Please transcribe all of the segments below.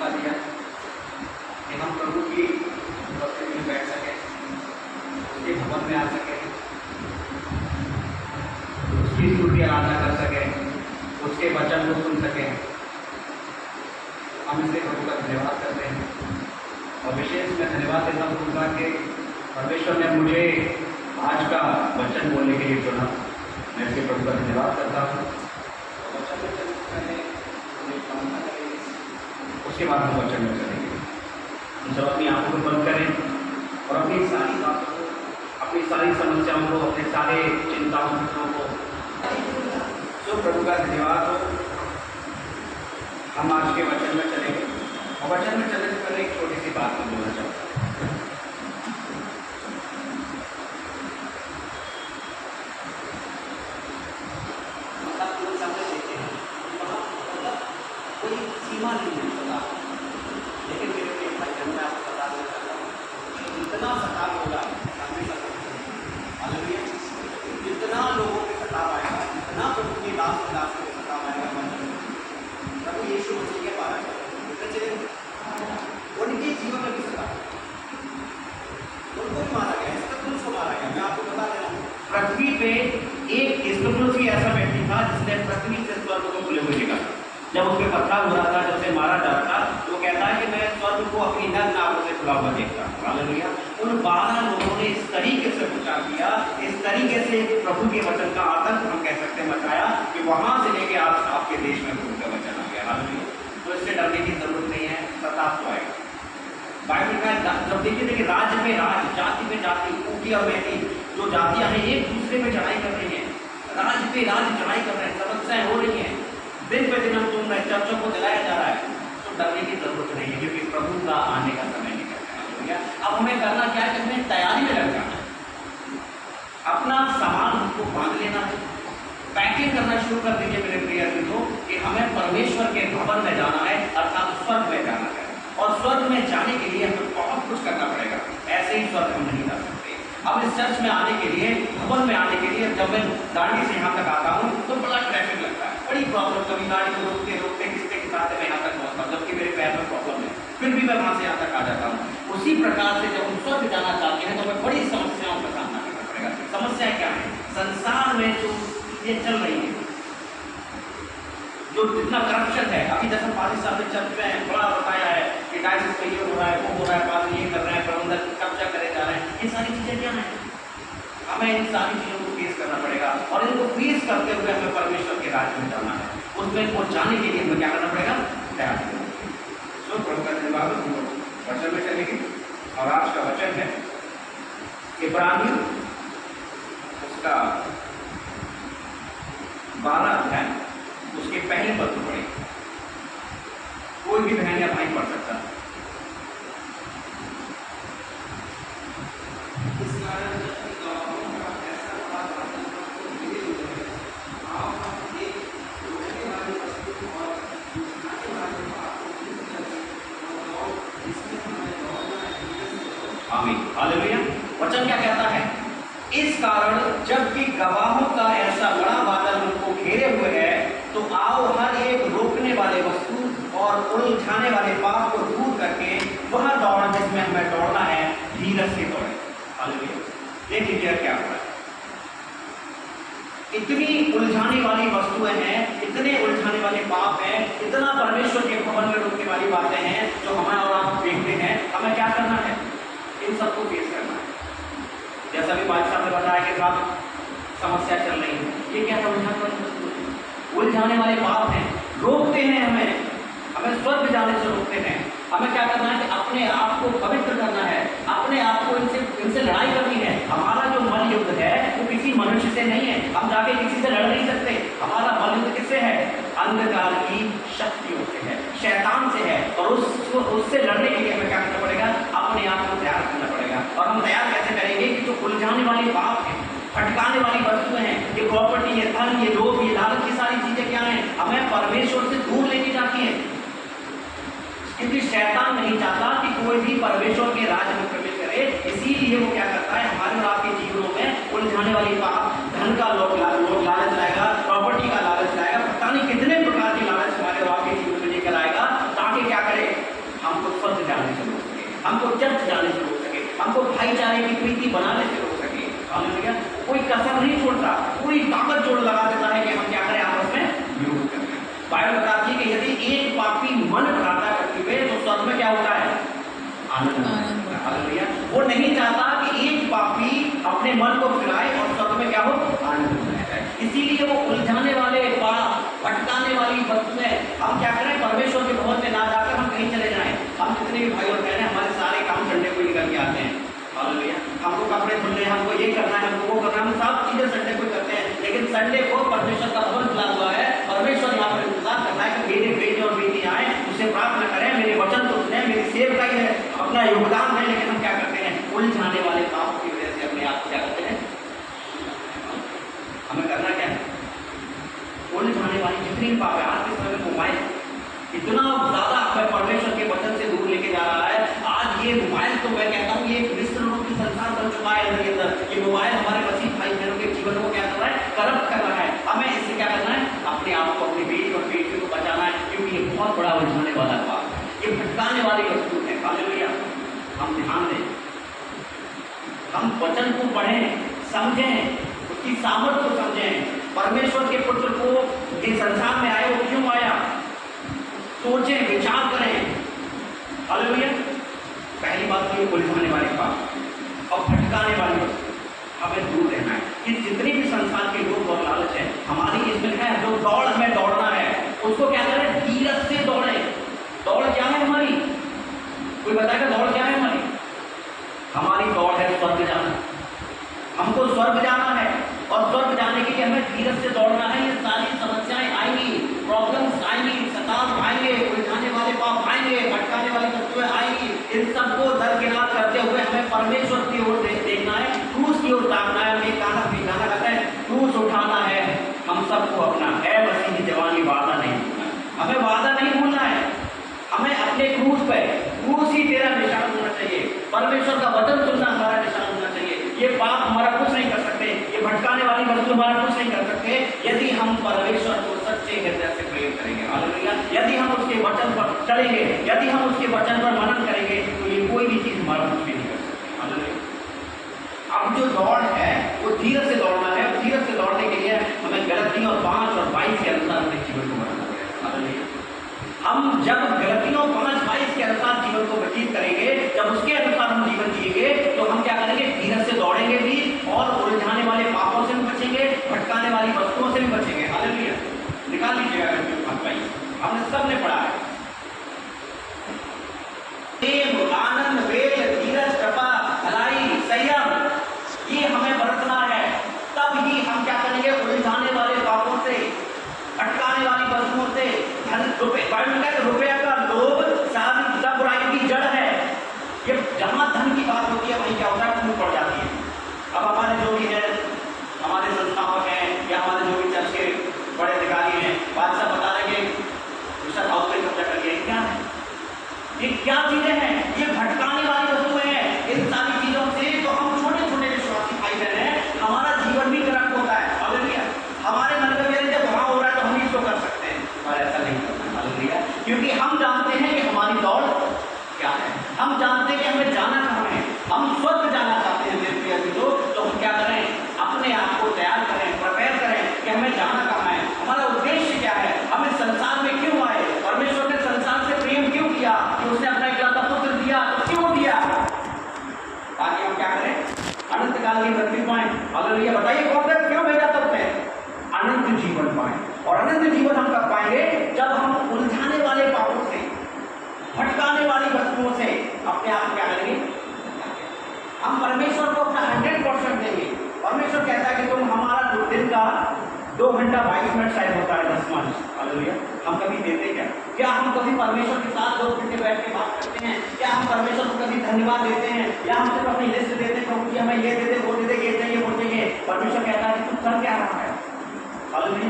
मौका दिया कि हम प्रभु की उपस्थिति में बैठ सकें, उसके भवन में आ सकें, उसकी स्तुति आराधना कर सकें, उसके वचन को सुन सकें। हम इसलिए प्रभु का धन्यवाद करते हैं और विशेष में धन्यवाद देता हूँ उनका कि परमेश्वर ने मुझे आज का वचन बोलने के लिए चुना। मैं इसके प्रभु का धन्यवाद करता हूँ। वचन में चलने से पहले प्रार्थना करेंगे, उसके बाद हम वचन में चलेंगे। हम सब अपनी आंखों को बंद करें और अपनी सारी बातों को, अपनी सारी समस्याओं को, अपने सारे चिंताओं को जो प्रभु का धन्यवाद हो। हम आज के वचन में चलेंगे और वचन में चलने से पहले एक छोटी सी बात मैं बोलना चाहता हूँ। कोई सीमा नहीं है सदा, लेकिन मेरे लिए भाई जब मैं आपको बता देना चाहता हूँ कि इतना सताव होगा हालेलुया, जितना लोगों के सताव आएगा, जितना प्रभु की दास के सताव आएगा, प्रभु यीशु मसीह के पारा उनके जीवन में भी सताव, उनको भी मारा गया, स्तिफनुस को मारा गया। मैं आपको बता दे रहा हूँ, पृथ्वी पे एक स्तिफनुस ही ऐसा व्यक्ति था जिसने पृथ्वी से स्वर्ग को खुले हुए देखा। जब उस पर पत्थर हो रहा था, जब उसे मारा जा रहा था, तो वो कहता है कि मैं स्वर्ग को अपनी नग्न आंखों से खुला हुआ देखता हूँ। हालेलुया। उन 12 लोगों ने इस तरीके से प्रचार किया, इस तरीके से प्रभु के वचन का आतंक हम कह सकते हैं मचाया कि वहां से लेके आज आपके देश में प्रभु का वचन आ गया। हालेलुया। तो इससे डरने की जरूरत नहीं है, सताव तो आएगा। बाइबल का जब देखिए राज्य में राज, जाति में जाति, ऊटी और मैटी, जो जातियां हैं एक दूसरे में चढ़ाई कर रही हैं, राज्य पे राज्य चढ़ाई कर रहे हैं, समस्याएं हो रही हैं, दिन पे दिन हम सुन रहे हैं, चर्चों को जलाया जा रहा है। तो डरने की जरूरत नहीं है, क्योंकि प्रभु का आने का समय निकल गया। अब हमें करना क्या है कि हमें तैयारी में लग जाना है, अपना सामान हमको बांध लेना है, पैकिंग करना शुरू कर दीजिए मेरे प्रिय मित्रों कि हमें परमेश्वर के भवन में जाना है, अर्थात स्वर्ग में जाना है। और स्वर्ग में जाने के लिए हमें बहुत कुछ करना पड़ेगा, ऐसे ही स्वर्ग हम नहीं जा सकते। अब इस चर्च में आने के लिए, भवन में आने के लिए, जब मैं दांडी से यहाँ तक आता हूँ तो बड़ा ट्रैफिक लगता है, बड़ी प्रॉब्लम, कभी गाड़ी को रोकते रोकते किसते किसाते मैं यहाँ तक पहुँचता हूँ, जबकि मेरे पैर में प्रॉब्लम है, फिर भी मैं वहाँ से यहाँ तक आ जाता हूँ। उसी प्रकार से जब हम स्वर्ग जाना चाहते हैं तो हमें बड़ी समस्याओं का सामना करना पड़ेगा। समस्याएं क्या है? संसार में जो चीजें चल रही है, जो जितना करप्शन है, अभी जैसा पादी साहब ने चर्च में बड़ा बताया है कि डायसिस में ये हो रहा है, वो हो रहा है, पादी ये कर रहे हैं, प्रबंधक कब्जा करे जा रहे हैं, ये सारी चीजें क्या है? हमें इन सारी चीजों को फेस करना पड़ेगा और इनको फेस करते हुए हमें परमेश्वर के राज्य में जाना है। उसमें पहुंचाने के लिए हमें क्या करना पड़ेगा? तैयार करना पड़ेगा। सो प्रभु का धन्यवाद। वचन में चलेंगे और आज का वचन है इब्रानियों उसका 12 अध्याय, उसके पहले पद को पढ़े। कोई भी बहन या भाई पढ़ सकता है। इस कारण आमीन। हालेलुया। वचन क्या कहता है? इस कारण जबकि गवाहों का ऐसा बड़ा बादल हमको घेरे हुए है, तो आओ हर एक रोकने वाले वस्तु और उलझाने वाले पाप को दूर करके वह दौड़ जिसमें हमें दौड़ना है, धीरज से दौड़े। हालेलुया। देख लीजिए क्या हुआ है। इतनी उलझाने वाली वस्तुएं हैं, इतने उलझाने वाले पाप हैं, इतना परमेश्वर के भवन में रोकने वाली बातें हैं जो हमें और आप देखते हैं। हमें क्या करना है? इन सबको फेस करना है। जैसा भी बादशाह साहब ने बताया कि साहब समस्या चल रही है, ये क्या है? उलझाने वाली वस्तु है, उलझाने वाले पाप हैं, रोकते हैं हमें स्वर्ग जाने से रोकते हैं। हमें क्या करना है कि अपने आप को पवित्र करना है, अपने आप को इनसे लड़ाई करनी है। हमारा जो मल युद्ध है वो किसी मनुष्य से नहीं है, हम जाके किसी से लड़ नहीं सकते। हमारा मल युद्ध किससे है? अंधकार की शक्तियों से है, शैतान से है। और उससे लड़ने के लिए हमें क्या करना पड़ेगा? अपने आप को तैयार करना पड़ेगा। और हम तैयार कैसे करेंगे कि जो उलझाने वाले पाप हैं, भटकाने वाली वस्तुएं हैं, ये प्रॉपर्टी, ये धन, ये लोभ, ये लालच, की सारी चीजें क्या हैं? हमें परमेश्वर से दूर लेके जाती हैं। क्योंकि शैतान नहीं चाहता कि कोई भी परमेश्वर के राज्य में प्रवेश करे, इसीलिए वो क्या करता है? हमारे और आपके जीवनों में उलझाने वाली पाप, धन का लोभ लालच लाएगा, प्रॉपर्टी का लालच लाएगा, पता नहीं कितने प्रकार की लालच हमारे और आपके जीवन में लेकर आएगा, ताकि क्या करे? भाईचारे की प्रीति बनाने से रोक सके। हालेलुया। कोई कसर नहीं छोड़ता, पूरी ताकत जोड़ लगा देता है कि हम क्या करें, आपस में विरोध करें। बाइबल बताती है कि यदि एक पापी मन बनाता है पृथ्वी पे तो स्वर्ग में क्या होता है, आनंद। हालेलुया। वो नहीं चाहता कि एक पापी अपने मन को फिराए और स्वर्ग में क्या हो, आनंद। इसीलिए वो उलझाने वाले पाप, भटकाने वाली वस्तुएं, हम क्या करें, परमेश्वर के भवन में ना जाकर हम कहीं चले जाएं। हम जितने भी भाई और बहन हैं, हमारे सारे काम संडे को निकल के आते हैं। हालेलुया। हमको कपड़े धुलने, हमको ये करना है, हमको वो करना है, हम सब चीजें संडे को करते हैं। लेकिन संडे को परमेश्वर का भवन खुला हुआ है, परमेश्वर यहाँ पर इंतजार करता है कि मेरे बेटे और बेटी आए, उससे प्रार्थना करें, मेरे वचन तो सुने, मेरी सेवकाई है, अपना योगदान है। लेकिन हम क्या करते हैं, उलझाने वाले पापों की वजह से अपने आप को क्या करते हैं, हमें करना क्या है, उलझाने वाली जितनी पाप है। आज के समय में मोबाइल इतना ज्यादा हमें परमेश्वर के वचन से दूर लेके जा रहा है। आज ये मोबाइल तो मैं कहता हूँ ये विश्व रूपी संसार बन चुका है अंदर के अंदर। ये मोबाइल हमारे मसीह भाई बहनों के जीवन को क्या कर रहा है, करप्ट कर रहा है। हमें इससे क्या करना है, अपने आप को, अपनी बेटी और बेटी को बचाना है, क्योंकि ये बहुत बड़ा उलझाने वाला पाप है, ये भटकाने वाली वस्तु है। हालेलुया। हम ध्यान दें, हम वचन को पढ़ें, समझें, उसकी सामर्थ्य को समझें। परमेश्वर के पुत्र को इस संसार में आए, वो क्यों आया, सोचें, विचार करें। हालेलुया। पहली बात तो ये उलझाने वाले पाप और भटकाने वाली वस्तु हमें दूर रहना है। कि जितनी भी संसार के लोग और लालच है, हमारी इसमें है जो दौड़ हमें दौड़ना है, उसको क्या करें, धीरज से दौड़े। दौड़ क्या है हमारी, कोई बताएगा दौड़ क्या है हमारी? हमारी दौड़ है स्वर्ग जाना। हमको स्वर्ग जाना है और स्वर्ग जाने के लिए हमें धीरज से दौड़ना है। ये सारी समस्याएं आएंगी, प्रॉब्लम्स आएंगी, सताव आएंगे, उलझाने वाले पाप आएंगे, भटकाने वाली वस्तुएं आएंगी। इन सबको दरकिनार करते हुए हमें परमेश्वर की ओर देखना है, क्रूस की ओर ताकना है। हमें गाना कहता है, क्रूस उठाना है हम सबको अपना, है मसीह की जवानी, वादा नहीं भूलना। हमें वादा नहीं भूलना है, हमें अपने क्रूस पे, क्रूस ही तेरा निशान होना चाहिए। परमेश्वर का वचन सुनना हमारा निशान होना चाहिए। ये पाप हमारा कुछ नहीं कर सकते, ये भटकाने वाली वस्तु हमारा कुछ नहीं कर सकते, यदि हम परमेश्वर को सच्चे हृदय से प्रेम करेंगे। हालेलुया। यदि हम उसके वचन पर चलेंगे, यदि हम उसके वचन पर मनन करेंगे, तो ये कोई भी चीज हमारा कुछ भी नहीं कर सकती। हालेलुया। अब जो दौड़ है वो धीरज से दौड़ना है। धीरज से दौड़ने के लिए हमें गलतियों 5 और 22 के अनुसार अपने जीवन को बनाना पड़ेगा। हालेलुया। हम जब गलतियों 5:22 के अनुसार जीवन को व्यतीत करेंगे, जब उसके अनुसार हम जीवन जिएंगे, तो हम क्या करेंगे, धीरज से दौड़ेंगे भी और उलझाने वाले पापों से भी बचेंगे, भटकाने वाली वस्तुओं से भी बचेंगे। हालेलुया। निकाल लीजिएगा गलतियों 5:22, हमने सबने पढ़ा है। प्रेम, आनंद, वेल, धीरज, कृपा, भलाई, संयम, ये हमें बरतना है। तब ही हम क्या करेंगे, उलझाने वाले पापों से, भटकाने वाली वस्तुओं से, रुपया का लोभ सारी सब बुराई की जड़ है। ये जहां धन की बात होती है वहीं क्या होता है, टूट पड़ जाती है। अब हमारे जो भी है, हमारे संस्थापक हैं या हमारे जो भी चर्च के बड़े अधिकारी हैं, बादशाह बता रहे कि दूसरा हाउस पे कब्जा कर लिया। क्या है ये, क्या चीजें हैं, ये भटकाने वाली वस्तुएं हैं। इन सारी चीजों से तो हम छोटे छोटे विश्वासी भाई बहन हैं, हमारा जीवन भी करप्ट होता है। हालेलुया। हमारे मन में जब वहां हो रहा है तो हम इसको कर सकते हैं, और ऐसा नहीं करना। हालेलुया। क्योंकि हम जानते हैं कि हमारी दौड़ क्या है, हम जानते हैं कि हमें जाना कहाँ है, हम स्वर्ग जाना चाहते हैं मेरे प्रिय लोग। तो हम क्या करें, अपने आप को तैयार करें, प्रिपेयर करें कि हमें जाना कहाँ है, हमारा उद्देश्य क्या है, हम इस संसार में क्यों आए, परमेश्वर ने संसार से प्रेम क्यों किया, कि उसने अपना इकलौता पुत्र दिया, तो क्यों दिया, ताकि हम क्या करें, अनंत काल की मृत्यु पाएं। हालेलुया। बताइए कौन सा क्यों भेजा तब से, अनंत जीवन पाएं। और अनंत जीवन हम कब पाएंगे, जब हम उलझाने वाले पापों से, भटकाने वाली वस्तुओं से अपने आप क्या करेंगे, हम परमेश्वर को अपना 100% देंगे। परमेश्वर कहता है कि तुम हमारा जो दिन का 2 घंटा 22 मिनट शायद होता है 10 हालेलुया, हम कभी देते क्या हम कभी परमेश्वर के साथ 2 घंटे बैठ के बात करते हैं? क्या हम परमेश्वर को कभी धन्यवाद देते हैं, या हम सिर्फ अपनी लिस्ट देते हैं, प्रभु जी हमें ये दे दे, वो दे दे, ये चाहिए, वो चाहिए? परमेश्वर कहता है कि तुम कर क्या रहा है। हालेलुया।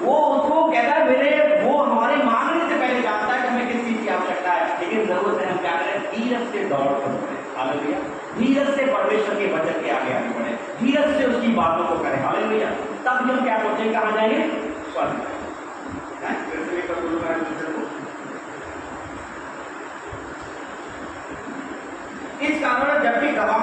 वो उसको कहता है मेरे, वो हमारे मांगने से पहले जानता है कि हमें किस चीज की आवश्यकता है, लेकिन जरूरत है हम क्या करें, धीरज से दौड़ कर बढ़े। हालेलुया। धीरज से परमेश्वर के वचन के आगे आगे बढ़े, धीरज से उसकी बातों को करें। हालेलुया। तब हम क्या पहुंचेंगे, कहाँ जाएंगे, स्वर्ग। इस कारण जब भी गवाह